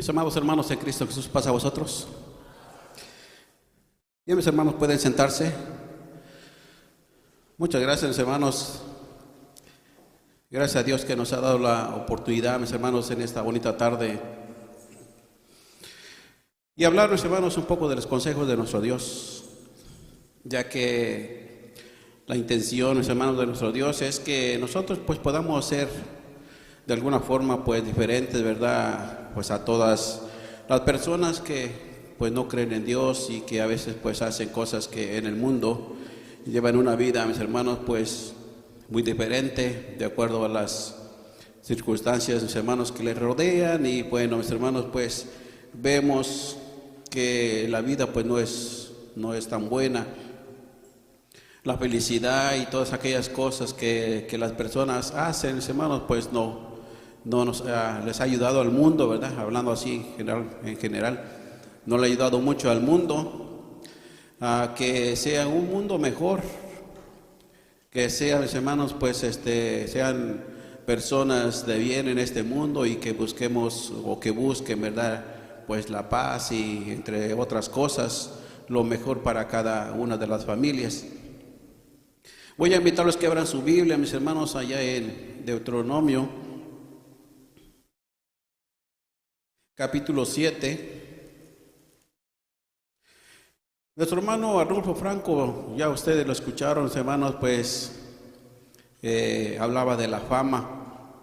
Mis amados hermanos en Cristo Jesús, paz a vosotros. Bien, mis hermanos, pueden sentarse. Muchas gracias, mis hermanos. Gracias a Dios que nos ha dado la oportunidad, mis hermanos, en esta bonita tarde. Y hablar, mis hermanos, un poco de los consejos de nuestro Dios, ya que la intención, mis hermanos, de nuestro Dios es que nosotros pues podamos ser de alguna forma pues diferentes, ¿verdad? Pues a todas las personas que pues no creen en Dios y que a veces pues hacen cosas que en el mundo llevan una vida, mis hermanos, pues muy diferente de acuerdo a las circunstancias, mis hermanos, que les rodean. Y bueno, mis hermanos, pues vemos que la vida pues no es tan buena. La felicidad y todas aquellas cosas que las personas hacen, mis hermanos, pues no nos les ha ayudado al mundo, ¿verdad? Hablando así en general, no le ha ayudado mucho al mundo a que sea un mundo mejor, que sean, mis hermanos, pues sean personas de bien en este mundo y que busquemos o que busquen, ¿verdad? Pues la paz y entre otras cosas lo mejor para cada una de las familias. Voy a invitarlos que abran su Biblia, mis hermanos, allá en Deuteronomio, capítulo 7. Nuestro hermano Arnulfo Franco, ya ustedes lo escucharon, mis hermanos, pues hablaba de la fama.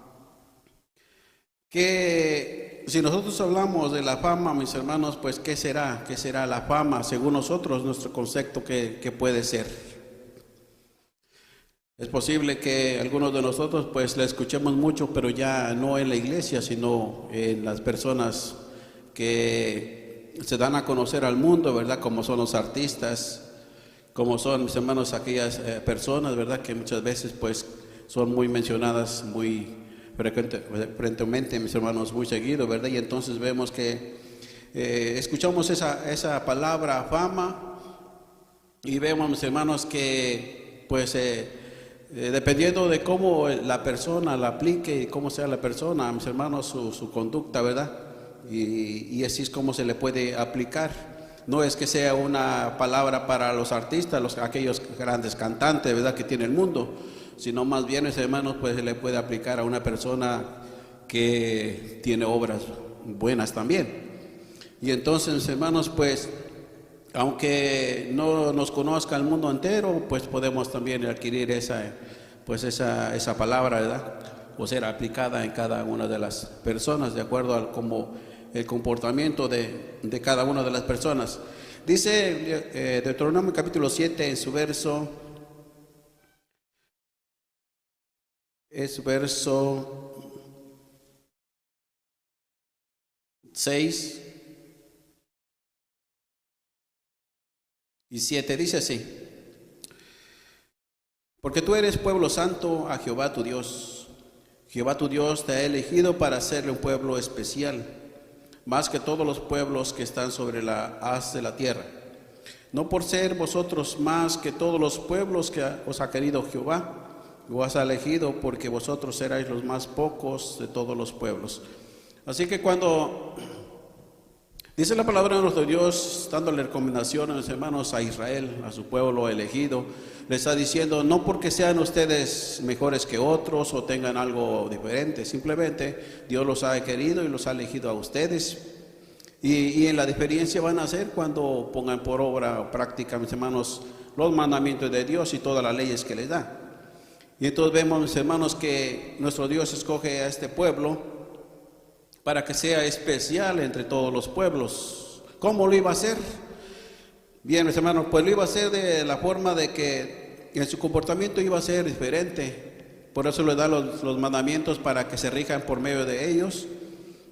Que si nosotros hablamos de la fama, mis hermanos, pues ¿qué será? ¿Qué será la fama? Según nosotros, nuestro concepto, ¿qué puede ser? Es posible que algunos de nosotros pues la escuchemos mucho, pero ya no en la iglesia, sino en las personas que se dan a conocer al mundo, ¿verdad? Como son los artistas, como son, mis hermanos, aquellas personas, ¿verdad? Que muchas veces pues son muy mencionadas, muy frecuentemente, mis hermanos, muy seguido, ¿verdad? Y entonces vemos que escuchamos esa palabra fama y vemos, mis hermanos, que pues dependiendo de cómo la persona la aplique y cómo sea la persona, mis hermanos, su conducta, ¿verdad? Y así es como se le puede aplicar. No es que sea una palabra para los artistas, aquellos grandes cantantes, ¿verdad?, que tiene el mundo, sino más bien, mis hermanos, pues se le puede aplicar a una persona que tiene obras buenas también. Y entonces, mis hermanos, pues aunque no nos conozca el mundo entero, pues podemos también adquirir esa palabra, ¿verdad? O ser aplicada en cada una de las personas, de acuerdo al como el comportamiento de cada una de las personas. Dice Deuteronomio capítulo 7 en su verso 6 y 7, dice así: porque tú eres pueblo santo a Jehová tu Dios. Jehová tu Dios te ha elegido para hacerle un pueblo especial, más que todos los pueblos que están sobre la haz de la tierra. No por ser vosotros más que todos los pueblos que os ha querido Jehová, os ha elegido, porque vosotros seráis los más pocos de todos los pueblos. Así que cuando dice la palabra de nuestro Dios, dándole recomendación a los hermanos, a Israel, a su pueblo elegido, le está diciendo, no porque sean ustedes mejores que otros o tengan algo diferente, simplemente Dios los ha querido y los ha elegido a ustedes. Y en la diferencia van a ser cuando pongan por obra o práctica, mis hermanos, los mandamientos de Dios y todas las leyes que les da. Y entonces vemos, mis hermanos, que nuestro Dios escoge a este pueblo para que sea especial entre todos los pueblos. ¿Cómo lo iba a hacer? Bien, mis hermanos, pues lo iba a hacer de la forma de que en su comportamiento iba a ser diferente. Por eso le da los mandamientos para que se rijan por medio de ellos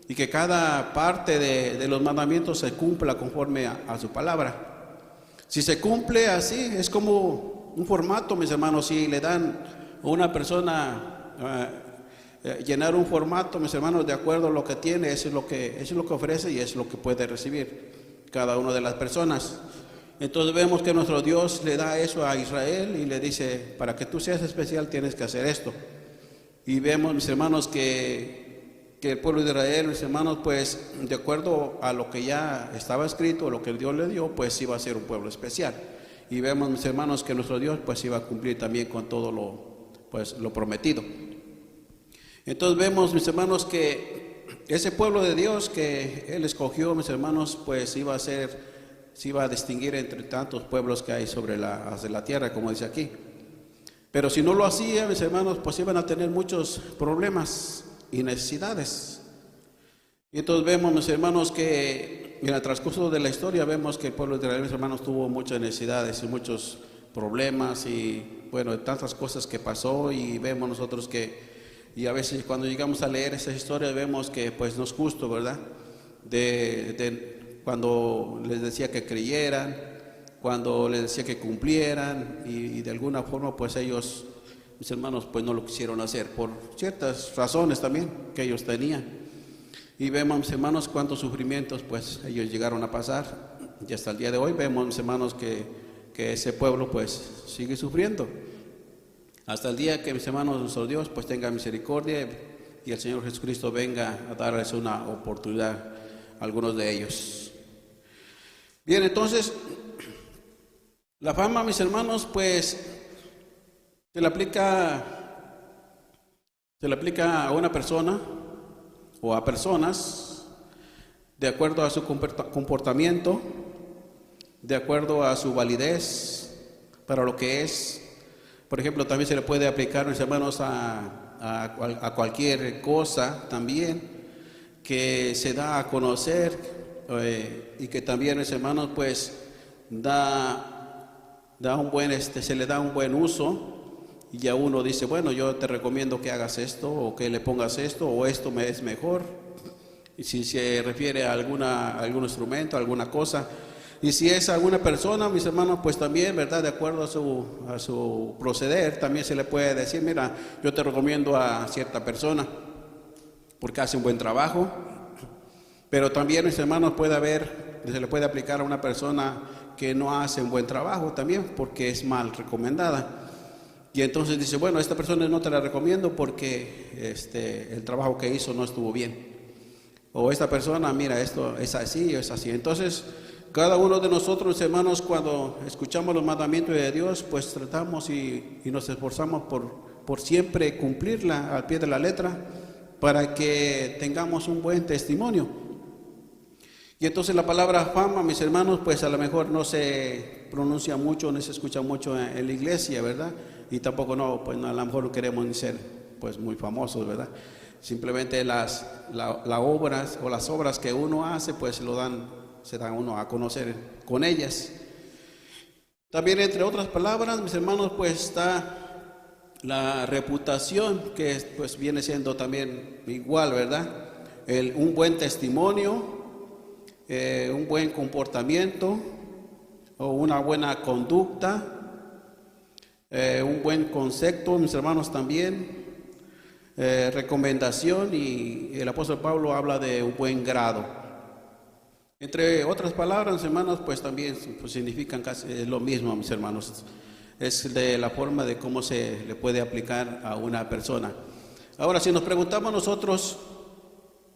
y que cada parte de los mandamientos se cumpla conforme a su palabra. Si se cumple así, es como un formato, mis hermanos. Si le dan a una persona llenar un formato, mis hermanos, de acuerdo a lo que tiene, eso es lo que ofrece y es lo que puede recibir cada una de las personas. Entonces vemos que nuestro Dios le da eso a Israel y le dice, para que tú seas especial tienes que hacer esto. Y vemos, mis hermanos, que que el pueblo de Israel, mis hermanos, pues de acuerdo a lo que ya estaba escrito, lo que Dios le dio, pues iba a ser un pueblo especial. Y vemos, mis hermanos, que nuestro Dios pues iba a cumplir también con todo lo prometido. Entonces vemos, mis hermanos, que ese pueblo de Dios que Él escogió, mis hermanos, pues se iba a distinguir entre tantos pueblos que hay sobre la haz de la tierra, como dice aquí. Pero si no lo hacía, mis hermanos, pues iban a tener muchos problemas y necesidades. Y entonces vemos, mis hermanos, que en el transcurso de la historia vemos que el pueblo de Israel, mis hermanos, tuvo muchas necesidades y muchos problemas y bueno, tantas cosas que pasó, y vemos nosotros que, y a veces cuando llegamos a leer esas historias vemos que pues no es justo, ¿verdad? Cuando les decía que creyeran, cuando les decía que cumplieran, y de alguna forma pues ellos, mis hermanos, pues no lo quisieron hacer por ciertas razones también que ellos tenían. Y vemos, mis hermanos, cuántos sufrimientos pues ellos llegaron a pasar, y hasta el día de hoy vemos, mis hermanos, que ese pueblo pues sigue sufriendo hasta el día que, mis hermanos, nuestro Dios pues tenga misericordia y el Señor Jesucristo venga a darles una oportunidad a algunos de ellos. Bien, entonces la fama, mis hermanos, pues se le aplica a una persona o a personas de acuerdo a su comportamiento, de acuerdo a su validez para lo que es. Por ejemplo, también se le puede aplicar, mis hermanos, a cualquier cosa también que se da a conocer y que también, mis hermanos, pues se le da un buen uso, y ya uno dice, bueno, yo te recomiendo que hagas esto o que le pongas esto o esto me es mejor. Y si se refiere a algún instrumento, alguna cosa. Y si es alguna persona, mis hermanos, pues también, ¿verdad? De acuerdo a su proceder, también se le puede decir, mira, yo te recomiendo a cierta persona porque hace un buen trabajo. Pero también, mis hermanos, se le puede aplicar a una persona que no hace un buen trabajo también porque es mal recomendada. Y entonces dice, bueno, esta persona no te la recomiendo porque el trabajo que hizo no estuvo bien. O esta persona, mira, esto es así o es así. Entonces, cada uno de nosotros, hermanos, cuando escuchamos los mandamientos de Dios, pues tratamos y nos esforzamos por siempre cumplirla al pie de la letra para que tengamos un buen testimonio. Y entonces la palabra fama, mis hermanos, pues a lo mejor no se pronuncia mucho, no se escucha mucho en la iglesia, ¿verdad? Y tampoco pues a lo mejor no queremos ni ser pues muy famosos, ¿verdad? Simplemente las obras o las obras que uno hace, pues se da uno a conocer con ellas. También, entre otras palabras, mis hermanos, pues está la reputación, que pues viene siendo también igual, ¿verdad? Un buen testimonio, un buen comportamiento o una buena conducta, un buen concepto, mis hermanos, también recomendación, y el apóstol Pablo habla de un buen grado. Entre otras palabras, hermanos, pues también pues, significan casi lo mismo, mis hermanos. Es de la forma de cómo se le puede aplicar a una persona. Ahora, si nos preguntamos nosotros,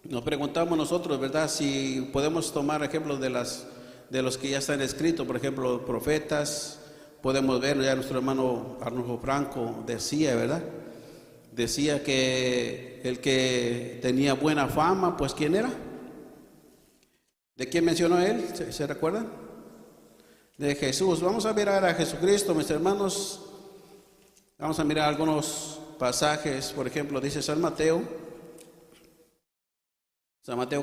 ¿verdad? Si podemos tomar ejemplos de los que ya están escritos, por ejemplo, profetas, podemos ver, ya nuestro hermano Arnulfo Franco decía, ¿verdad? Decía que el que tenía buena fama, pues ¿quién era? ¿De quién mencionó él? ¿Se recuerdan? De Jesús. Vamos a mirar a Jesucristo, mis hermanos. Vamos a mirar algunos pasajes. Por ejemplo, dice San Mateo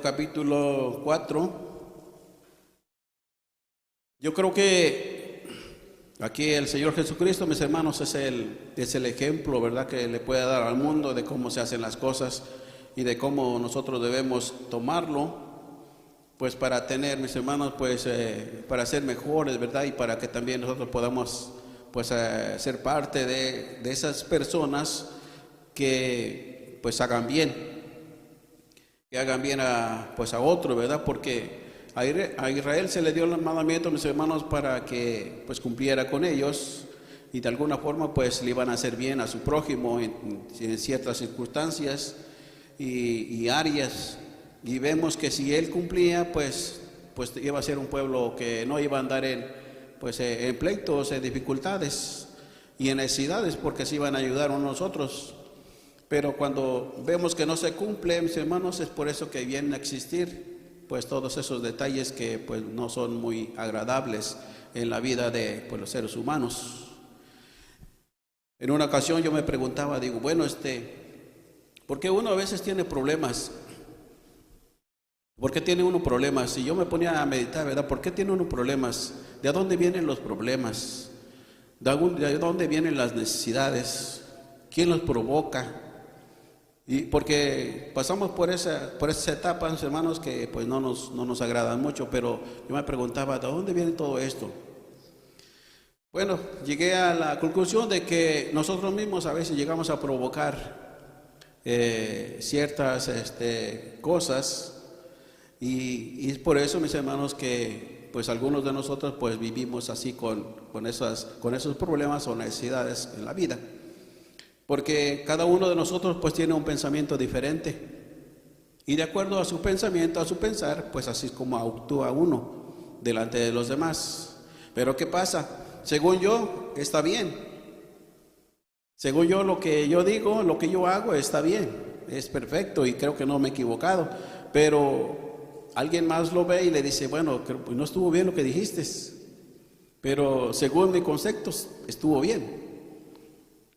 capítulo 4. Yo creo que aquí el Señor Jesucristo, mis hermanos, es el ejemplo, ¿verdad?, que le puede dar al mundo de cómo se hacen las cosas y de cómo nosotros debemos tomarlo, pues para tener, mis hermanos, pues para ser mejores, ¿verdad? Y para que también nosotros podamos pues ser parte de esas personas que pues hagan bien, a otro, ¿verdad? Porque a Israel se le dio el mandamiento, mis hermanos, para que pues cumpliera con ellos, y de alguna forma pues le iban a hacer bien a su prójimo en ciertas circunstancias. y áreas, y vemos que si él cumplía, pues iba a ser un pueblo que no iba a andar en pleitos, en dificultades y en necesidades, porque se iban a ayudar unos a nosotros. Pero cuando vemos que no se cumple, mis hermanos, es por eso que vienen a existir pues todos esos detalles que pues no son muy agradables en la vida de pues, los seres humanos. En una ocasión yo me preguntaba, digo, bueno, ¿por qué uno a veces tiene problemas? ¿Por qué tiene uno problemas? Y yo me ponía a meditar, ¿verdad? ¿Por qué tiene uno problemas? ¿De dónde vienen los problemas? ¿De dónde vienen las necesidades? ¿Quién los provoca? Y porque pasamos por esas etapas, hermanos, que pues no nos agradan mucho, pero yo me preguntaba, ¿de dónde viene todo esto? Bueno, llegué a la conclusión de que nosotros mismos a veces llegamos a provocar ciertas cosas, y es por eso, mis hermanos, que pues algunos de nosotros pues vivimos así con esos problemas o necesidades en la vida. Porque cada uno de nosotros pues tiene un pensamiento diferente, y de acuerdo a su pensamiento, a su pensar, pues así es como actúa uno delante de los demás. Pero ¿qué pasa? Según yo, está bien. Según yo, lo que yo digo, lo que yo hago está bien, es perfecto y creo que no me he equivocado. Pero alguien más lo ve y le dice, bueno, no estuvo bien lo que dijiste, pero según mis conceptos estuvo bien.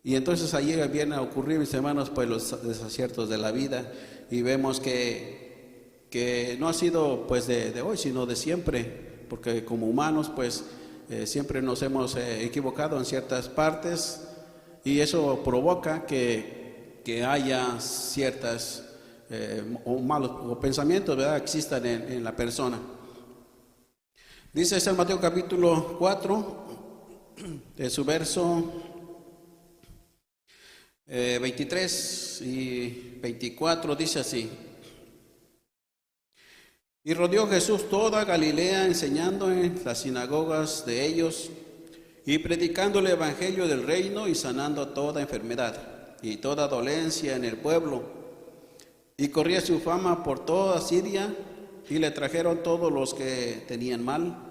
Y entonces allí vienen a ocurrir, mis hermanos, pues los desaciertos de la vida, y vemos que no ha sido pues de hoy, sino de siempre, porque como humanos pues siempre nos hemos equivocado en ciertas partes, y eso provoca que haya ciertas malos pensamientos, ¿verdad?, existan en la persona. Dice San Mateo capítulo 4, de su verso 23 y 24, dice así: y rodeó Jesús toda Galilea, enseñando en las sinagogas de ellos y predicando el evangelio del reino y sanando toda enfermedad y toda dolencia en el pueblo. Y corría su fama por toda Siria, y le trajeron todos los que tenían mal,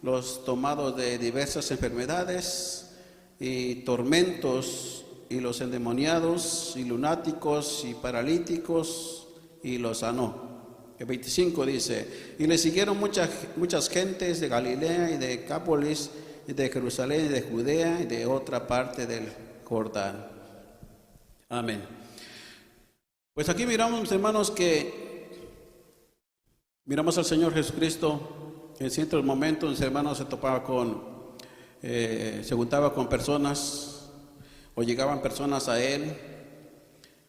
los tomados de diversas enfermedades y tormentos, y los endemoniados y lunáticos y paralíticos, y los sanó. El 25 dice: y le siguieron muchas gentes de Galilea y de Decápolis y de Jerusalén y de Judea y de otra parte del Jordán. Amén. Pues aquí miramos, hermanos, miramos al Señor Jesucristo en ciertos momentos. Mis hermanos se juntaba con personas, o llegaban personas a Él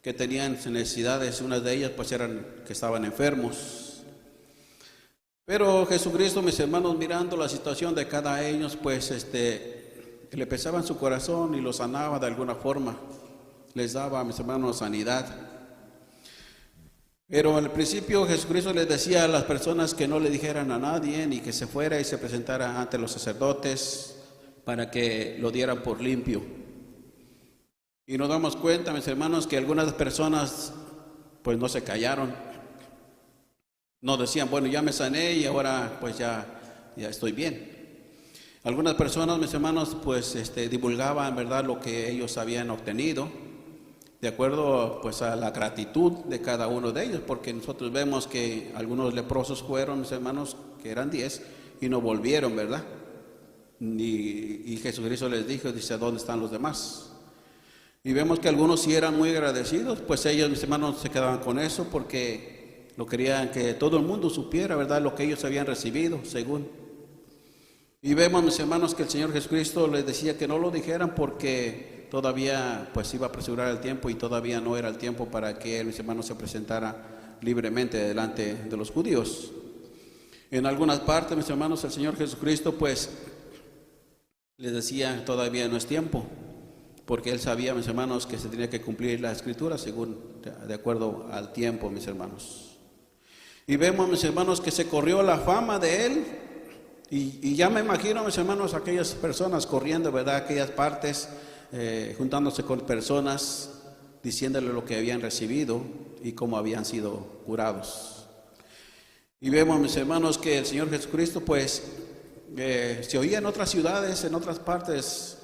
que tenían necesidades. Unas de ellas pues eran que estaban enfermos. Pero Jesucristo, mis hermanos, mirando la situación de cada uno de ellos, pues le pesaba en su corazón y los sanaba de alguna forma. Les daba, mis hermanos, sanidad. Pero al principio Jesucristo les decía a las personas que no le dijeran a nadie, ni que se fuera y se presentara ante los sacerdotes para que lo dieran por limpio. Y nos damos cuenta, mis hermanos, que algunas personas pues no se callaron. No decían, bueno, ya me sané y ahora pues ya estoy bien. Algunas personas, mis hermanos, pues divulgaban, ¿verdad?, lo que ellos habían obtenido, de acuerdo pues a la gratitud de cada uno de ellos, porque nosotros vemos que algunos leprosos fueron, mis hermanos, que eran 10, y no volvieron, ¿verdad? Y Jesucristo les dijo, dice, ¿dónde están los demás? Y vemos que algunos sí eran muy agradecidos, pues ellos, mis hermanos, se quedaban con eso porque lo querían que todo el mundo supiera, ¿verdad?, lo que ellos habían recibido, según. Y vemos, mis hermanos, que el Señor Jesucristo les decía que no lo dijeran porque todavía pues iba a apresurar el tiempo, y todavía no era el tiempo para que Él, mis hermanos, se presentara libremente delante de los judíos. En algunas partes, mis hermanos, el Señor Jesucristo pues les decía, todavía no es tiempo, porque Él sabía, mis hermanos, que se tenía que cumplir la Escritura de acuerdo al tiempo, mis hermanos. Y vemos, mis hermanos, que se corrió la fama de Él, y ya me imagino, mis hermanos, aquellas personas corriendo, ¿verdad?, aquellas partes, juntándose con personas, diciéndole lo que habían recibido, y cómo habían sido curados. Y vemos, mis hermanos, que el Señor Jesucristo pues se oía en otras ciudades, en otras partes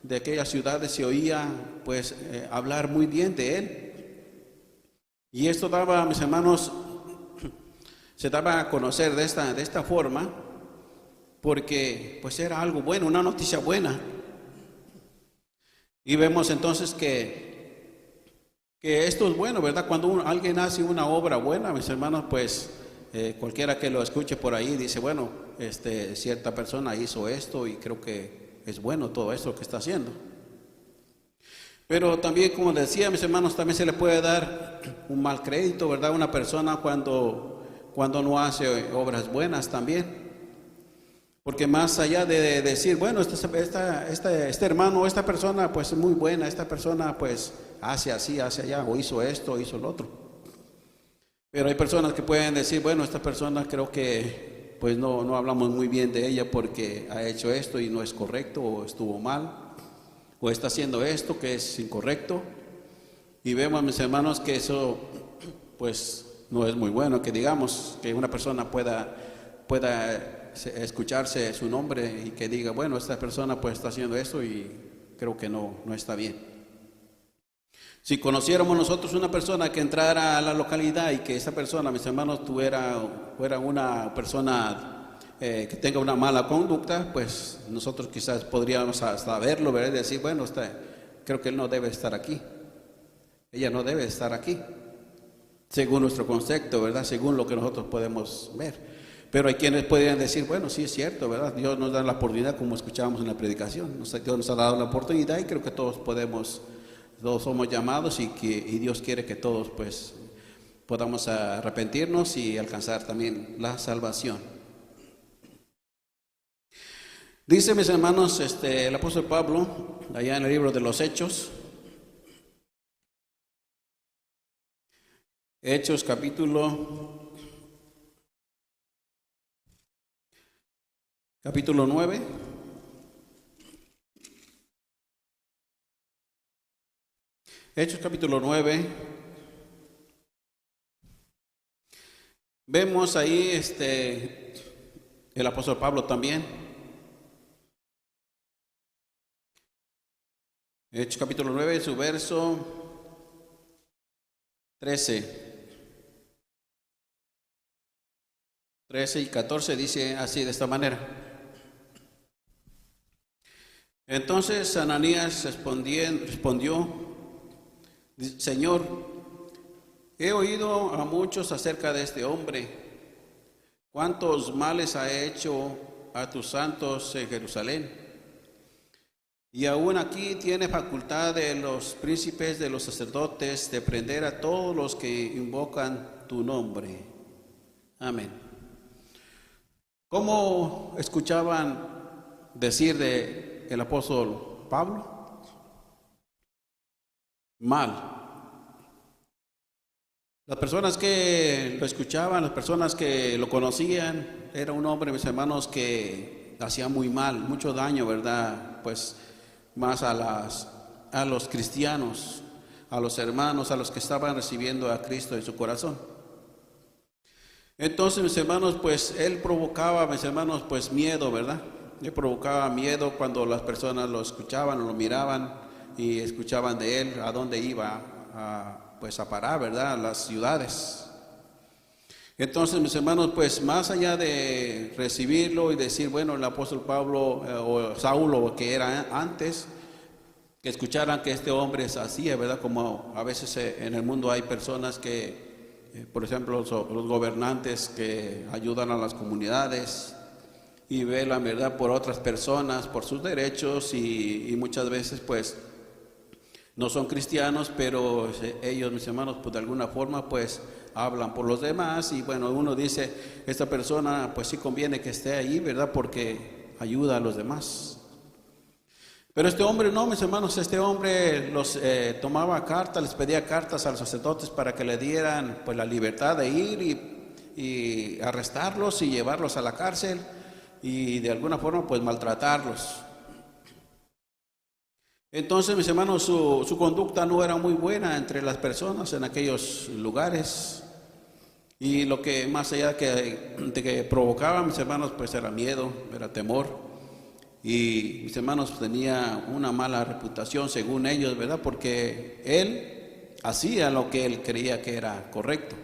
de aquellas ciudades se oía pues hablar muy bien de Él. Y esto daba, mis hermanos, se daba a conocer de esta forma, porque pues era algo bueno, una noticia buena. Y vemos entonces que esto es bueno, ¿verdad? Cuando alguien hace una obra buena, mis hermanos, pues cualquiera que lo escuche por ahí dice, bueno, cierta persona hizo esto y creo que es bueno todo esto que está haciendo. Pero también, como decía, mis hermanos, también se le puede dar un mal crédito, ¿verdad? Una persona cuando no hace obras buenas también. Porque más allá de decir, bueno, este hermano, esta persona pues es muy buena, esta persona pues hace así, hace allá, o hizo esto, o hizo lo otro. Pero hay personas que pueden decir, bueno, esta persona creo que pues no hablamos muy bien de ella porque ha hecho esto y no es correcto, o estuvo mal, o está haciendo esto que es incorrecto. Y vemos, mis hermanos, que eso pues no es muy bueno, que digamos que una persona pueda escucharse su nombre y que diga, bueno, esta persona pues está haciendo esto y creo que no está bien. Si conociéramos nosotros una persona que entrara a la localidad y que esa persona, mis hermanos, fuera una persona que tenga una mala conducta, pues nosotros quizás podríamos hasta verlo, ¿verdad? Y decir, bueno, creo que él no debe estar aquí, ella no debe estar aquí, según nuestro concepto, ¿verdad? Según lo que nosotros podemos ver. Pero hay quienes podrían decir, bueno, sí es cierto, ¿verdad? Dios nos da la oportunidad, como escuchábamos en la predicación. Dios nos ha dado la oportunidad y creo que todos somos llamados y Dios quiere que todos pues podamos arrepentirnos y alcanzar también la salvación. Dice, mis hermanos, el apóstol Pablo, allá en el libro de los Hechos capítulo 9. Hechos capítulo 9. Vemos ahí el apóstol Pablo también. Hechos capítulo 9, su verso 13 y 14 dice así, de esta manera. Entonces Ananías respondió, Señor, he oído a muchos acerca de este hombre, cuántos males ha hecho a tus santos en Jerusalén. Y aún aquí tiene facultad de los príncipes de los sacerdotes de prender a todos los que invocan tu nombre. Amén. ¿Cómo escuchaban decir de el apóstol Pablo? Mal. Las personas que lo escuchaban, las personas que lo conocían, era un hombre, mis hermanos, que hacía muy mal, mucho daño, ¿verdad? Pues más a los cristianos, a los hermanos, a los que estaban recibiendo a Cristo en su corazón. Entonces, mis hermanos, pues él provocaba, mis hermanos, pues miedo, ¿verdad? Él provocaba miedo cuando las personas lo escuchaban o lo miraban y escuchaban de él a dónde iba a parar, ¿verdad? A las ciudades. Entonces, mis hermanos, pues más allá de recibirlo y decir, bueno, el apóstol Pablo o Saulo, que era antes, que escucharan que este hombre es así, ¿verdad? Como a veces en el mundo hay personas que, por ejemplo, los gobernantes que ayudan a las comunidades y velan, ¿verdad?, por otras personas, por sus derechos y muchas veces, pues, no son cristianos, pero ellos, mis hermanos, pues de alguna forma, pues, hablan por los demás y bueno, uno dice, esta persona pues sí conviene que esté ahí, ¿verdad? Porque ayuda a los demás. Pero este hombre no, mis hermanos, este hombre tomaba cartas, les pedía cartas a los sacerdotes para que le dieran pues la libertad de ir y arrestarlos y llevarlos a la cárcel y de alguna forma pues maltratarlos. Entonces, mis hermanos, su conducta no era muy buena entre las personas en aquellos lugares. Y lo que más allá de que provocaba, mis hermanos, pues era miedo, era temor. Y mis hermanos tenía una mala reputación según ellos, ¿verdad? Porque él hacía lo que él creía que era correcto.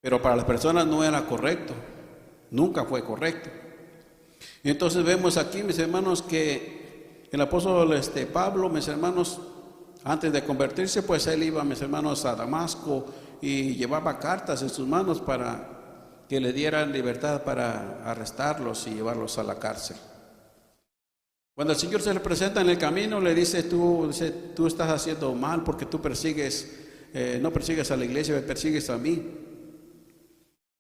Pero para las personas no era correcto, nunca fue correcto. Y entonces vemos aquí, mis hermanos, que el apóstol Pablo, mis hermanos, antes de convertirse, pues él iba, mis hermanos, a Damasco y llevaba cartas en sus manos para que le dieran libertad para arrestarlos y llevarlos a la cárcel. Cuando el Señor se le presenta en el camino, le dice, tú estás haciendo mal porque tú no persigues a la iglesia, me persigues a mí.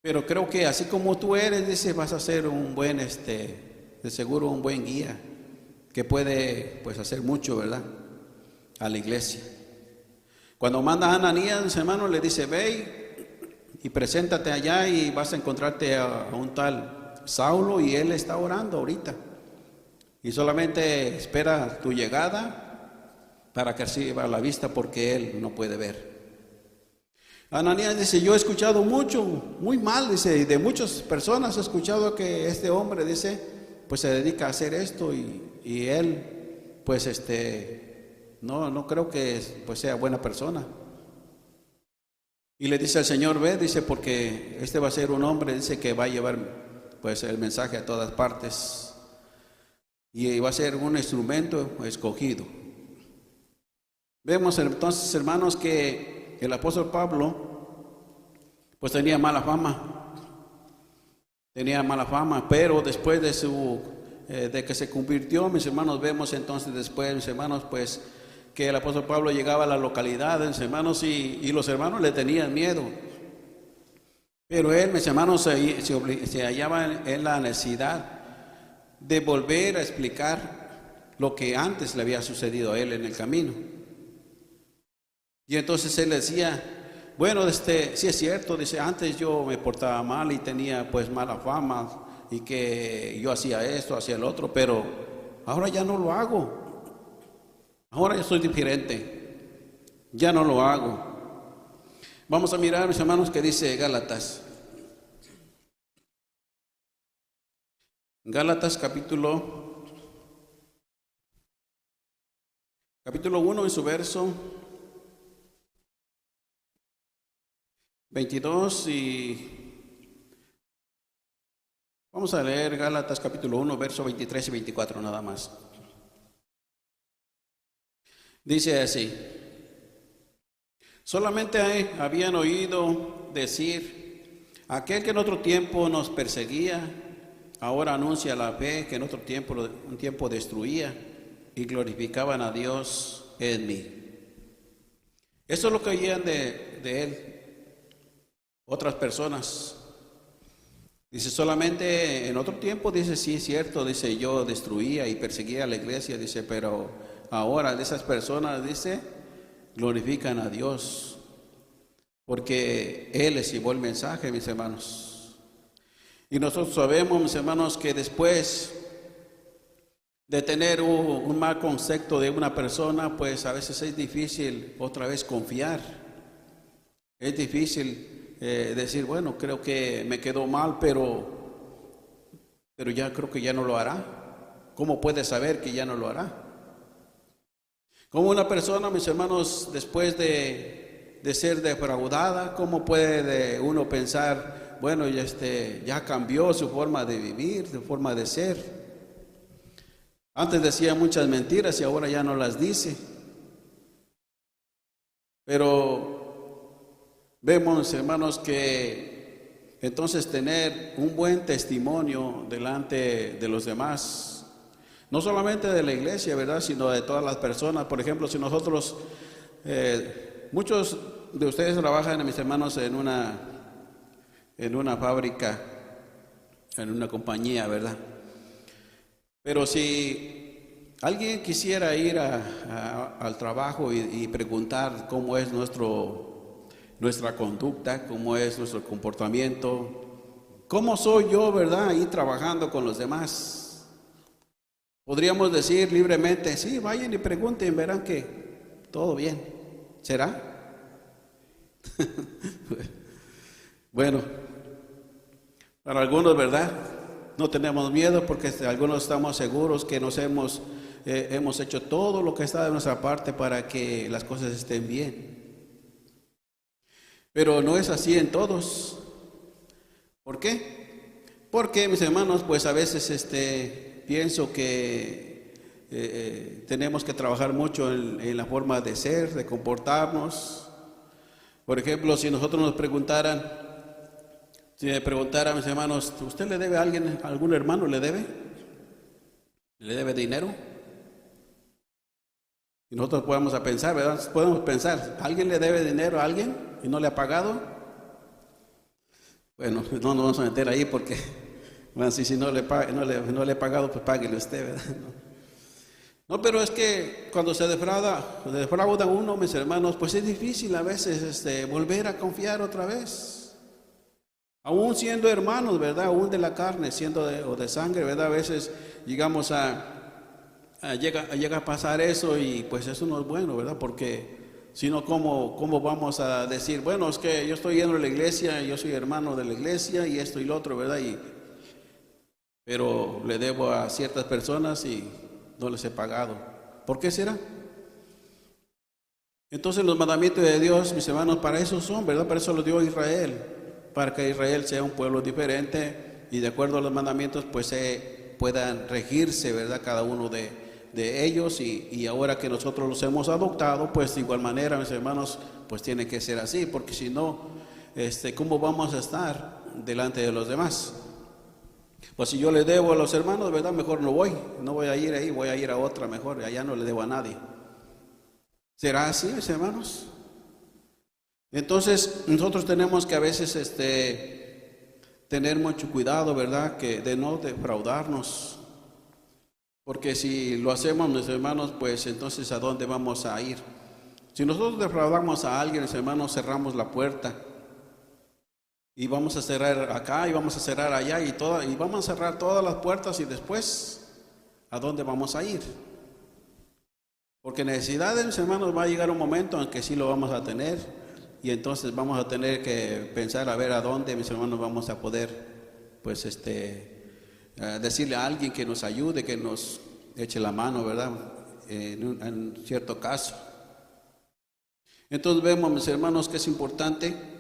Pero creo que así como tú eres, dice, vas a ser un buen, de seguro un buen guía, que puede, pues, hacer mucho, ¿verdad?, a la iglesia. Cuando manda a Ananías, mis hermanos, le dice, ve y preséntate allá y vas a encontrarte a un tal Saulo y él está orando ahorita. Y solamente espera tu llegada para que reciba la vista porque él no puede ver. Ananías dice, yo he escuchado mucho, muy mal, dice, de muchas personas he escuchado que este hombre, dice, pues se dedica a hacer esto y él, pues no creo que pues sea buena persona. Y le dice al Señor, ve, dice, porque va a ser un hombre, dice, que va a llevar pues el mensaje a todas partes y va a ser un instrumento escogido. Vemos entonces, hermanos, que el apóstol Pablo pues tenía mala fama, pero después de que se convirtió, mis hermanos, vemos entonces después, mis hermanos, pues que el apóstol Pablo llegaba a la localidad, mis hermanos, y los hermanos le tenían miedo. Pero él, mis hermanos, se hallaba en la necesidad de volver a explicar lo que antes le había sucedido a él en el camino. Y entonces él decía, bueno, sí es cierto, dice, antes yo me portaba mal y tenía pues mala fama y que yo hacía esto, hacía el otro, pero ahora ya no lo hago. Ahora yo soy diferente, ya no lo hago. Vamos a mirar, mis hermanos, que dice Gálatas. Gálatas capítulo 1 en su verso 22 y vamos a leer Gálatas capítulo 1, verso 23 y 24 nada más. Dice así, solamente habían oído decir, aquel que en otro tiempo nos perseguía, ahora anuncia la fe que en otro tiempo destruía y glorificaban a Dios en mí. Eso es lo que oían de él otras personas. Dice, solamente en otro tiempo, dice, sí es cierto, dice, yo destruía y perseguía a la iglesia, dice, pero ahora de esas personas, dice, glorifican a Dios porque Él les llevó el mensaje, mis hermanos. Y nosotros sabemos, mis hermanos, que después de tener un mal concepto de una persona, pues a veces es difícil otra vez confiar. Es difícil decir, bueno, creo que me quedó mal, pero ya creo que ya no lo hará. ¿Cómo puede saber que ya no lo hará? Como una persona, mis hermanos, después de ser defraudada, ¿cómo puede uno pensar, bueno, ya cambió su forma de vivir, su forma de ser? Antes decía muchas mentiras y ahora ya no las dice. Pero vemos, hermanos, que entonces tener un buen testimonio delante de los demás, no solamente de la iglesia, ¿verdad?, sino de todas las personas. Por ejemplo, si nosotros, muchos de ustedes trabajan, mis hermanos, en una fábrica, en una compañía, ¿verdad? Pero si alguien quisiera ir al trabajo y preguntar cómo es nuestra conducta, cómo es nuestro comportamiento, cómo soy yo, ¿verdad?, ahí trabajando con los demás, Podríamos decir libremente, sí, vayan y pregunten, verán que todo bien. ¿Será? Bueno, para algunos, ¿verdad? No tenemos miedo porque algunos estamos seguros que hemos hecho todo lo que está de nuestra parte para que las cosas estén bien. Pero no es así en todos. ¿Por qué? Porque, mis hermanos, pues a veces pienso que tenemos que trabajar mucho en la forma de ser, de comportarnos. Por ejemplo, si nosotros nos preguntaran, si me preguntaran, mis hermanos, ¿usted le debe a alguien, a algún hermano le debe? ¿Le debe dinero? Y nosotros podemos pensar, ¿verdad? Podemos pensar, ¿alguien le debe dinero a alguien y no le ha pagado? Bueno, no nos vamos a meter ahí porque, bueno, si no le he pagado, pues páguele usted, ¿verdad? No, pero es que cuando se defrauda uno, mis hermanos, pues es difícil a veces volver a confiar otra vez. Aún siendo hermanos, ¿verdad? Aún de la carne, o de sangre, ¿verdad? A veces llegamos llega a pasar eso y pues eso no es bueno, ¿verdad? Porque si no, ¿cómo vamos a decir, bueno, es que yo estoy yendo a la iglesia, yo soy hermano de la iglesia y esto y lo otro, ¿verdad? Pero le debo a ciertas personas y no les he pagado. ¿Por qué será? Entonces los mandamientos de Dios, mis hermanos, para eso son, ¿verdad? Para eso los dio Israel, para que Israel sea un pueblo diferente y de acuerdo a los mandamientos pues puedan regirse, ¿verdad? Cada uno de ellos y ahora que nosotros los hemos adoptado, pues de igual manera, mis hermanos, pues tiene que ser así, porque si no, ¿cómo vamos a estar delante de los demás? Pues si yo le debo a los hermanos, ¿verdad? Mejor no voy a ir ahí, voy a ir a otra mejor, allá no le debo a nadie. ¿Será así, mis hermanos? Entonces, nosotros tenemos que a veces tener mucho cuidado, ¿verdad? De no defraudarnos. Porque si lo hacemos, mis hermanos, pues entonces ¿a dónde vamos a ir? Si nosotros defraudamos a alguien, mis hermanos, cerramos la puerta. Y vamos a cerrar acá y vamos a cerrar allá y vamos a cerrar todas las puertas y después, ¿a dónde vamos a ir? Porque necesidades, mis hermanos, va a llegar un momento en que sí lo vamos a tener y entonces vamos a tener que pensar a ver a dónde, mis hermanos, vamos a poder, pues, decirle a alguien que nos ayude, que nos eche la mano, ¿verdad? En cierto caso. Entonces vemos, mis hermanos, que es importante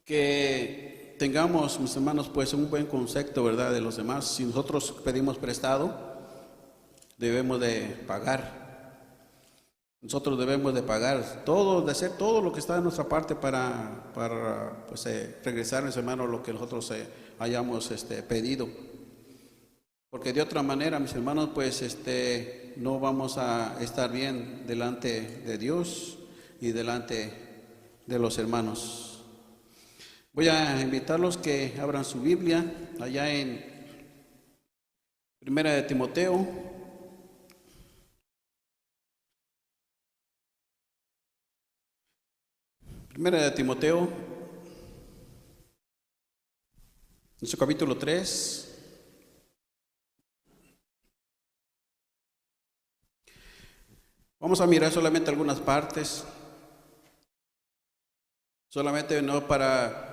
que tengamos, mis hermanos, pues un buen concepto, ¿verdad?, de los demás. Si nosotros pedimos prestado, debemos de pagar. Nosotros debemos de pagar todo, de hacer todo lo que está de nuestra parte para pues, regresar, mis hermanos, lo que nosotros hayamos pedido. Porque de otra manera, mis hermanos, pues no vamos a estar bien delante de Dios y delante de los hermanos. Voy a invitarlos que abran su Biblia allá en Primera de Timoteo. Primera de Timoteo, en su capítulo 3. Vamos a mirar solamente algunas partes, solamente no para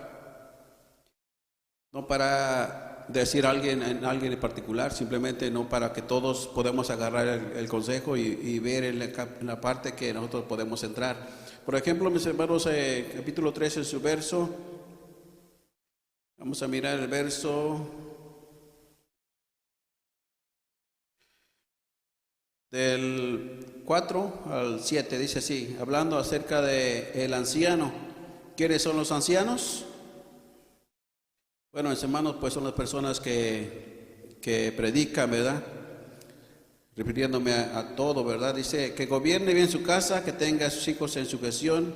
decir a alguien en particular, simplemente no para que todos podamos agarrar el consejo y ver en la parte que nosotros podemos entrar. Por ejemplo, mis hermanos, capítulo 3 en su verso, vamos a mirar el verso del 4 al 7, dice así, hablando acerca del anciano. ¿Quiénes son los ancianos? Bueno, mis hermanos, pues son las personas que predican, ¿verdad? Refiriéndome a todo, ¿verdad? Dice, que gobierne bien su casa, que tenga a sus hijos en sujeción,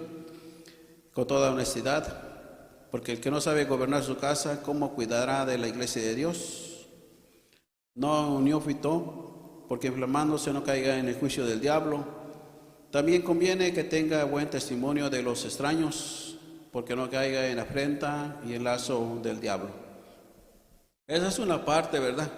con toda honestidad, porque el que no sabe gobernar su casa, ¿cómo cuidará de la iglesia de Dios? No un neófito, porque inflamándose no caiga en el juicio del diablo. También conviene que tenga buen testimonio de los extraños, porque no caiga en afrenta y en lazo del diablo. Esa es una parte, ¿verdad?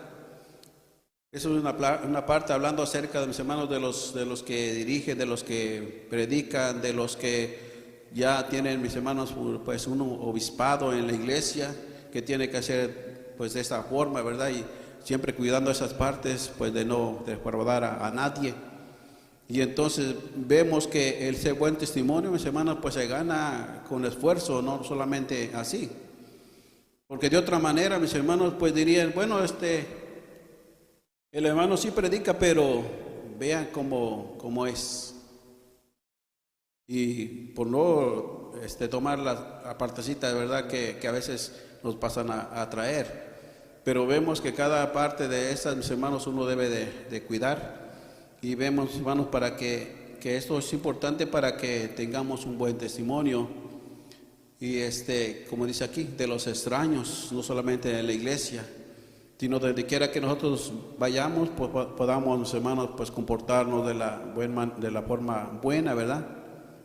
Eso es una parte hablando acerca de mis hermanos, de los que dirigen, de los que predican, de los que ya tienen, mis hermanos, pues un obispado en la iglesia, que tiene que hacer pues de esta forma, ¿verdad? Y siempre cuidando esas partes, pues de no defraudar a nadie. Y entonces vemos que el ser buen testimonio, mis hermanos, pues se gana con esfuerzo, no solamente así. Porque de otra manera, mis hermanos, pues dirían, bueno, el hermano sí predica, pero vean cómo es. Y por no tomar la partecita de verdad que a veces nos pasan a traer. Pero vemos que cada parte de esas, mis hermanos, uno debe de cuidar. Y vemos, hermanos, para que esto es importante para que tengamos un buen testimonio. Y como dice aquí, de los extraños, no solamente en la iglesia, sino donde quiera que nosotros vayamos, pues podamos, mis hermanos, pues comportarnos de la forma buena, ¿verdad?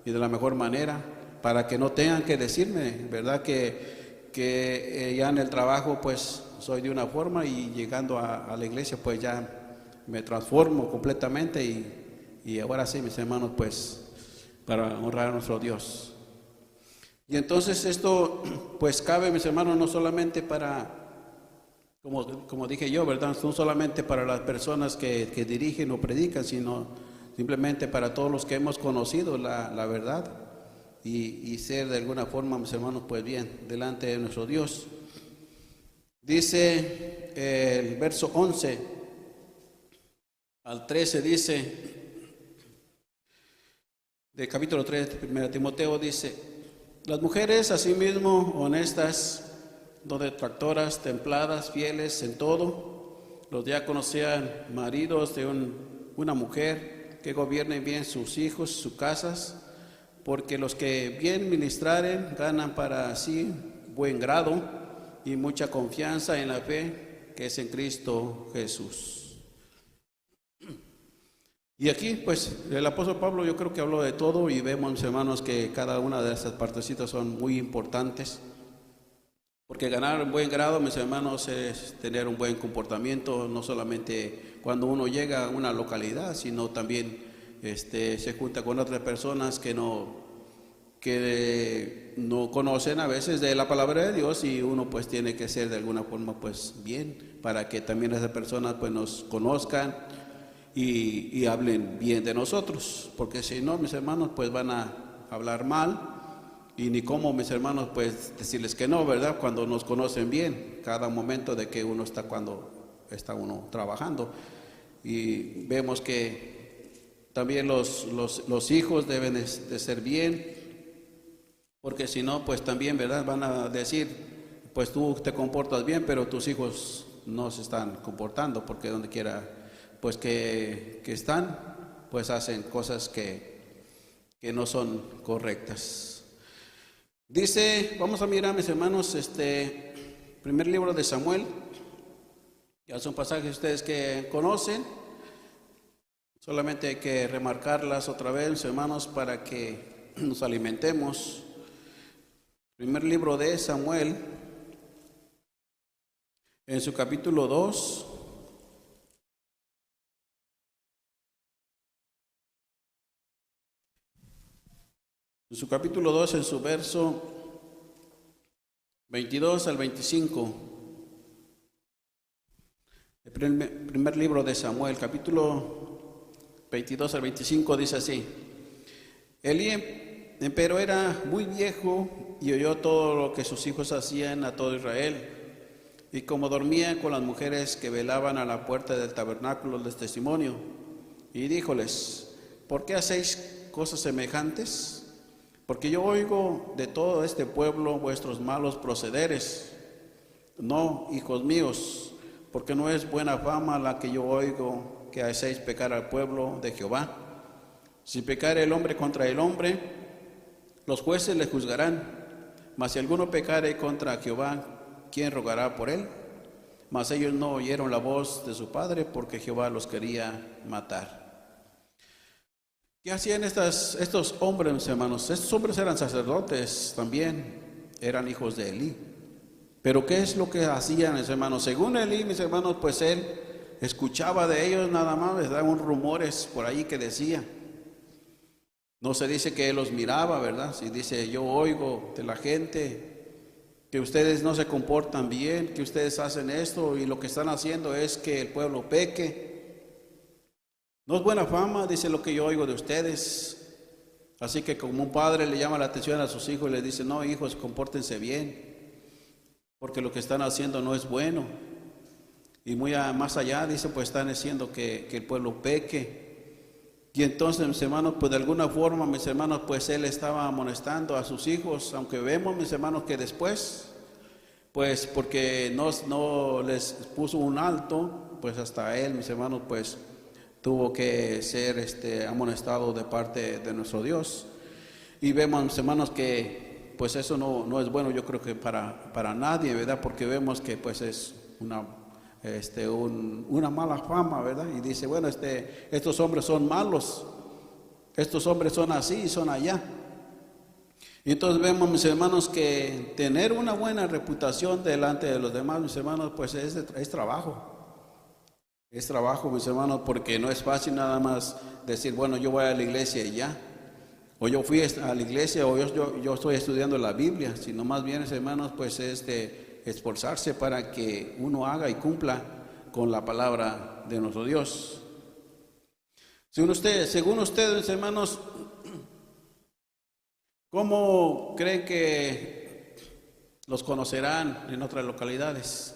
Y de la mejor manera, para que no tengan que decirme, ¿verdad? Que ya en el trabajo, pues soy de una forma y llegando a la iglesia, pues ya me transformo completamente y ahora sí, mis hermanos, pues para honrar a nuestro Dios. Y entonces esto, pues cabe, mis hermanos, no solamente para, como dije yo, ¿verdad? No solamente para las personas que dirigen o predican, sino simplemente para todos los que hemos conocido la verdad y ser de alguna forma, mis hermanos, pues bien, delante de nuestro Dios. Dice el verso 11 al 13, dice, del capítulo 3 de 1 Timoteo, dice: las mujeres asimismo honestas, no detractoras, templadas, fieles en todo. Los diáconos sean maridos de una mujer, que gobiernen bien sus hijos, sus casas, porque los que bien ministraren ganan para sí buen grado y mucha confianza en la fe que es en Cristo Jesús. Y aquí, pues, el apóstol Pablo yo creo que habló de todo y vemos, mis hermanos, que cada una de esas partecitas son muy importantes. Porque ganar un buen grado, mis hermanos, es tener un buen comportamiento, no solamente cuando uno llega a una localidad, sino también se junta con otras personas que no conocen a veces de la palabra de Dios, y uno pues tiene que ser de alguna forma pues bien, para que también esas personas pues nos conozcan y hablen bien de nosotros, porque si no, mis hermanos, pues van a hablar mal. Y ni cómo, mis hermanos, pues decirles que no, ¿verdad? Cuando nos conocen bien, cada momento de que cuando está uno trabajando. Y vemos que también los hijos deben de ser bien, porque si no, pues también, ¿verdad? Van a decir, pues tú te comportas bien, pero tus hijos no se están comportando, porque donde quiera, pues que están, pues hacen cosas que no son correctas. Dice, vamos a mirar, mis hermanos, primer libro de Samuel. Ya son pasajes ustedes que conocen, solamente hay que remarcarlas otra vez, mis hermanos, para que nos alimentemos. Primer libro de Samuel, en su capítulo 2. En su capítulo 2, en su verso 22 al 25. El primer libro de Samuel, capítulo 22 al 25, dice así: Elí, empero, era muy viejo y oyó todo lo que sus hijos hacían a todo Israel. Y como dormía con las mujeres que velaban a la puerta del tabernáculo del testimonio, y díjoles: ¿por qué hacéis cosas semejantes? Porque yo oigo de todo este pueblo vuestros malos procederes. No, hijos míos, porque no es buena fama la que yo oigo, que hacéis pecar al pueblo de Jehová. Si pecare el hombre contra el hombre, los jueces le juzgarán. Mas si alguno pecare contra Jehová, ¿quién rogará por él? Mas ellos no oyeron la voz de su padre, porque Jehová los quería matar. ¿Qué hacían estos hombres, mis hermanos? Estos hombres eran sacerdotes también, eran hijos de Elí. Pero ¿qué es lo que hacían, mis hermanos? Según Elí, mis hermanos, pues él escuchaba de ellos nada más, ¿verdad? Un rumores por ahí que decía. No se dice que él los miraba, ¿verdad? Si dice, yo oigo de la gente que ustedes no se comportan bien, que ustedes hacen esto y lo que están haciendo es que el pueblo peque. No es buena fama, dice lo que yo oigo de ustedes. Así que como un padre le llama la atención a sus hijos y les dice, no, hijos, compórtense bien, porque lo que están haciendo no es bueno. Y más allá, dice, pues están haciendo que el pueblo peque. Y entonces, mis hermanos, pues de alguna forma, mis hermanos, pues él estaba amonestando a sus hijos, aunque vemos, mis hermanos, que después, pues porque no les puso un alto, pues hasta él, mis hermanos, pues tuvo que ser amonestado de parte de nuestro Dios. Y vemos, mis hermanos, que pues eso no es bueno, yo creo que para nadie, ¿verdad? Porque vemos que pues es una mala fama, ¿verdad? Y dice, bueno, estos hombres son malos, estos hombres son así y son allá. Y entonces vemos, mis hermanos, que tener una buena reputación delante de los demás, mis hermanos, pues es trabajo. Es trabajo, mis hermanos, porque no es fácil nada más decir, bueno, yo voy a la iglesia y ya. O yo fui a la iglesia, o yo estoy estudiando la Biblia, sino más bien, mis hermanos, pues es de esforzarse para que uno haga y cumpla con la palabra de nuestro Dios. Según ustedes, mis hermanos, ¿cómo creen que los conocerán en otras localidades?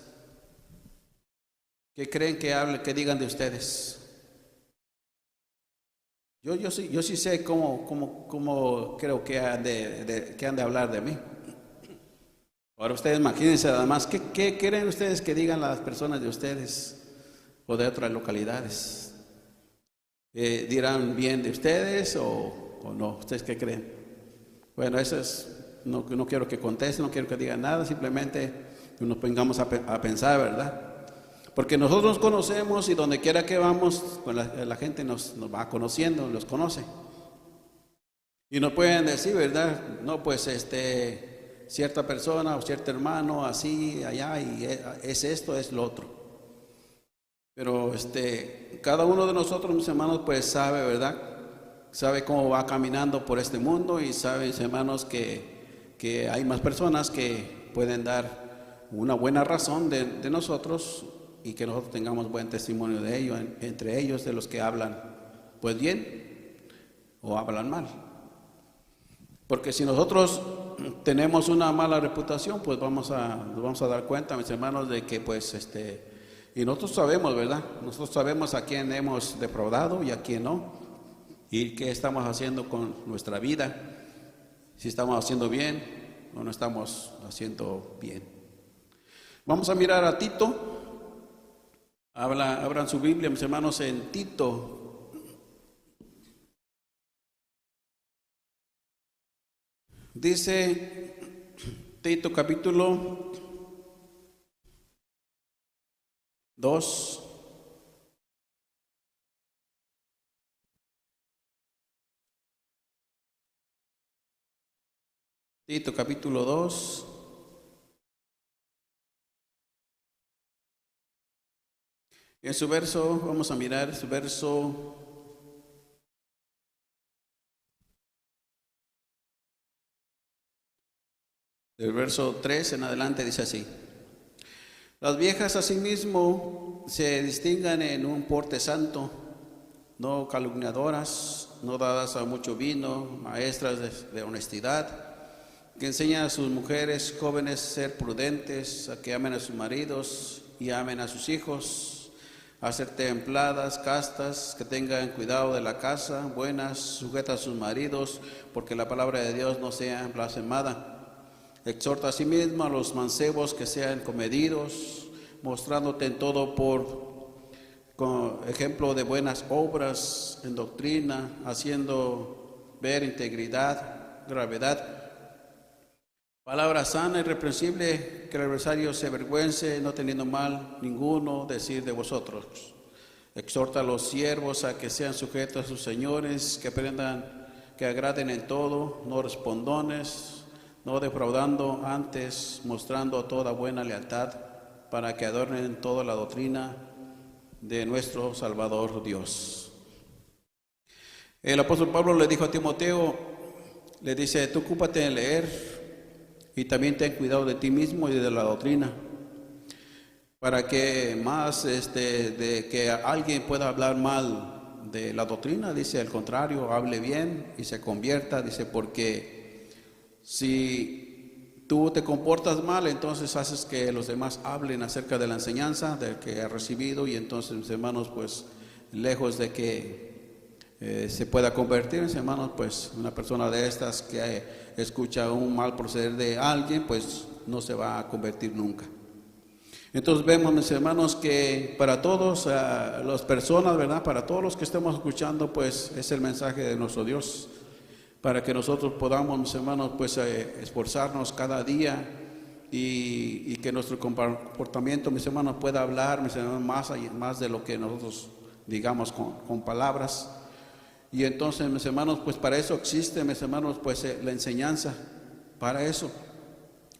¿Qué creen que digan de ustedes? Yo sí sé cómo creo que han de hablar de mí. Ahora ustedes imagínense además, ¿qué creen ustedes que digan las personas de ustedes o de otras localidades? ¿Dirán bien de ustedes o no? ¿Ustedes qué creen? Bueno, eso es, no quiero que contesten, no quiero que digan nada, simplemente nos pongamos a pensar, ¿verdad? Porque nosotros nos conocemos y donde quiera que vamos, pues la gente nos va conociendo, nos conoce. Y nos pueden decir, ¿verdad? No, pues cierta persona o cierto hermano así, allá, y es esto, es lo otro. Pero cada uno de nosotros, mis hermanos, pues sabe, ¿verdad? Sabe cómo va caminando por este mundo y sabe, mis hermanos, que hay más personas que pueden dar una buena razón de nosotros y que nosotros tengamos buen testimonio de ellos, entre ellos de los que hablan pues bien o hablan mal. Porque si nosotros tenemos una mala reputación, pues nos vamos a dar cuenta, mis hermanos, de que pues y nosotros sabemos, ¿verdad? Nosotros sabemos a quién hemos defraudado y a quién no, y qué estamos haciendo con nuestra vida, si estamos haciendo bien o no estamos haciendo bien. Vamos a mirar a Tito. Abran su Biblia, mis hermanos, en Tito. Dice Tito capítulo 2. Tito capítulo 2. En su verso, vamos a mirar su verso. Del verso 3 en adelante dice así: las viejas asimismo se distingan en un porte santo, no calumniadoras, no dadas a mucho vino, maestras de honestidad, que enseñan a sus mujeres jóvenes a ser prudentes, a que amen a sus maridos y amen a sus hijos, a ser templadas, castas, que tengan cuidado de la casa, buenas, sujetas a sus maridos, porque la palabra de Dios no sea blasfemada. Exhorta a sí mismo a los mancebos que sean comedidos, mostrándote en todo con ejemplo de buenas obras, en doctrina, haciendo ver integridad, gravedad, palabra sana y reprensible, que el adversario se avergüence, no teniendo mal ninguno decir de vosotros. Exhorta a los siervos a que sean sujetos a sus señores, que aprendan, que agraden en todo, no respondones, no defraudando, antes mostrando toda buena lealtad, para que adornen toda la doctrina, de nuestro Salvador Dios. El apóstol Pablo le dijo a Timoteo, le dice, tú ocúpate en leer y también ten cuidado de ti mismo y de la doctrina, para que más de que alguien pueda hablar mal de la doctrina, dice, al contrario, hable bien y se convierta, dice, porque si tú te comportas mal, entonces haces que los demás hablen acerca de la enseñanza de que ha recibido, y entonces, mis hermanos, pues lejos de que se pueda convertir, mis hermanos, pues una persona de estas que escucha un mal proceder de alguien, pues no se va a convertir nunca. Entonces vemos, mis hermanos, que para todos las personas, ¿verdad? Para todos los que estemos escuchando, pues es el mensaje de nuestro Dios, para que nosotros podamos, mis hermanos, pues esforzarnos cada día y que nuestro comportamiento, mis hermanos, pueda hablar, mis hermanos, más de lo que nosotros digamos con palabras. Y entonces, mis hermanos, pues para eso existe, mis hermanos, pues la enseñanza, para eso,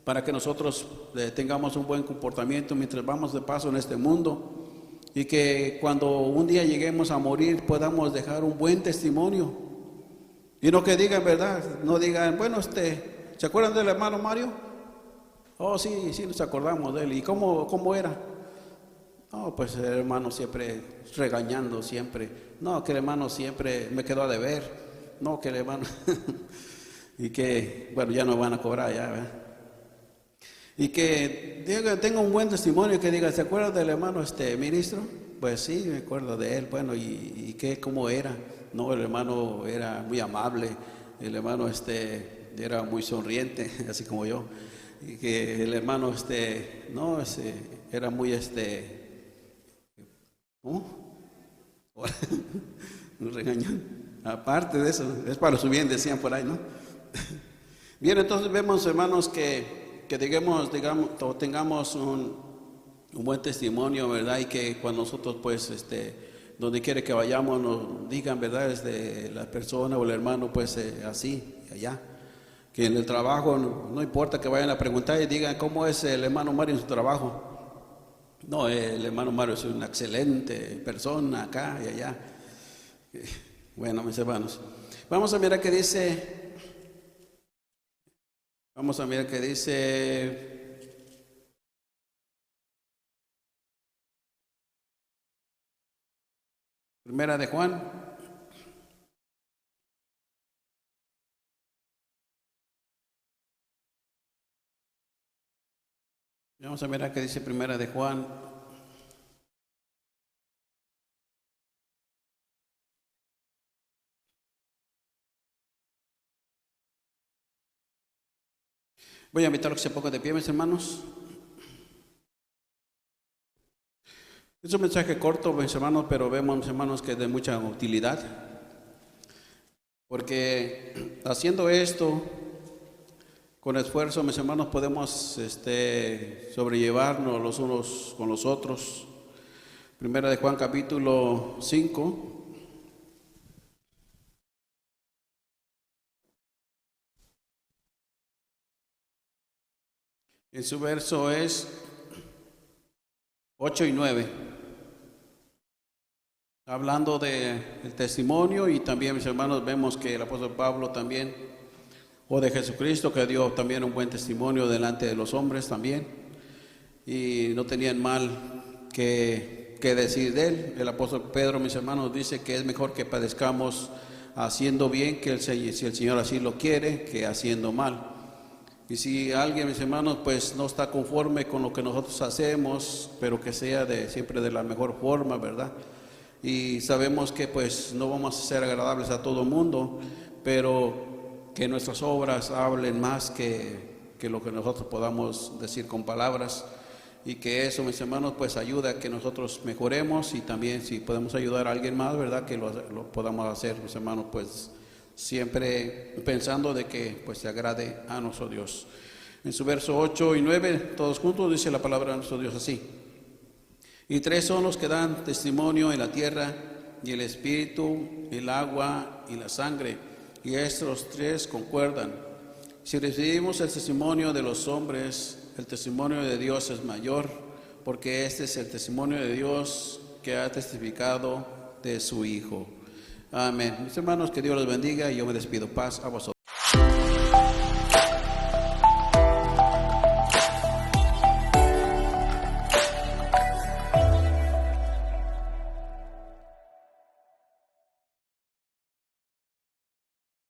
para que nosotros tengamos un buen comportamiento mientras vamos de paso en este mundo, y que cuando un día lleguemos a morir podamos dejar un buen testimonio, y no que digan, ¿verdad? No digan, bueno, ¿se acuerdan del hermano Mario? Oh, sí, sí nos acordamos de él. ¿Y cómo era? No, pues el hermano siempre regañando, siempre. No, que el hermano siempre me quedó a deber. No, que el hermano y que, bueno, ya no van a cobrar ya, ¿verdad? Y que tenga un buen testimonio, que diga, ¿se acuerda del hermano ministro? Pues sí, me acuerdo de él. Bueno, ¿y qué, cómo era? No, el hermano era muy amable, el hermano era muy sonriente, así como yo. Y que el hermano no, era muy ¿cómo? Nos regañan. Aparte de eso, es para su bien, decían por ahí, ¿no? Bien, entonces vemos, hermanos, que tengamos un buen testimonio, ¿verdad? Y que cuando nosotros, pues, donde quiere que vayamos, nos digan, ¿verdad? La persona o el hermano, pues, así, allá. Que en el trabajo, no importa que vayan a preguntar y digan, ¿cómo es el hermano Mario en su trabajo? No, el hermano Mario es una excelente persona acá y allá. Bueno, mis hermanos, vamos a mirar qué dice. Vamos a mirar qué dice. Primera de Juan. Vamos a mirar qué dice Primera de Juan. Voy a invitar a que se pongan de pie, mis hermanos. Es un mensaje corto, mis hermanos, pero vemos, mis hermanos, que es de mucha utilidad. Porque haciendo esto, con esfuerzo, mis hermanos, podemos sobrellevarnos los unos con los otros. Primera de Juan, capítulo 5. En su verso es 8 y 9. Hablando del testimonio, y también, mis hermanos, vemos que el apóstol Pablo también, o de Jesucristo, que dio también un buen testimonio delante de los hombres también, y no tenían mal que decir de él. El apóstol Pedro, mis hermanos, dice que es mejor que padezcamos haciendo bien, que si el Señor así lo quiere, que haciendo mal. Y si alguien, mis hermanos, pues no está conforme con lo que nosotros hacemos, pero que sea siempre de la mejor forma, ¿verdad? Y sabemos que pues no vamos a ser agradables a todo el mundo, pero que nuestras obras hablen más que lo que nosotros podamos decir con palabras, y que eso, mis hermanos, pues ayuda a que nosotros mejoremos, y también si podemos ayudar a alguien más, ¿verdad? Que lo podamos hacer, mis hermanos, pues siempre pensando de que pues se agrade a nuestro Dios. En su verso 8 y 9, todos juntos, dice la palabra de nuestro Dios así: y tres son los que dan testimonio en la tierra, y el espíritu, el agua y la sangre, y estos tres concuerdan. Si recibimos el testimonio de los hombres, el testimonio de Dios es mayor, porque este es el testimonio de Dios, que ha testificado de su Hijo. Amén. Mis hermanos, que Dios los bendiga y yo me despido. Paz a vosotros.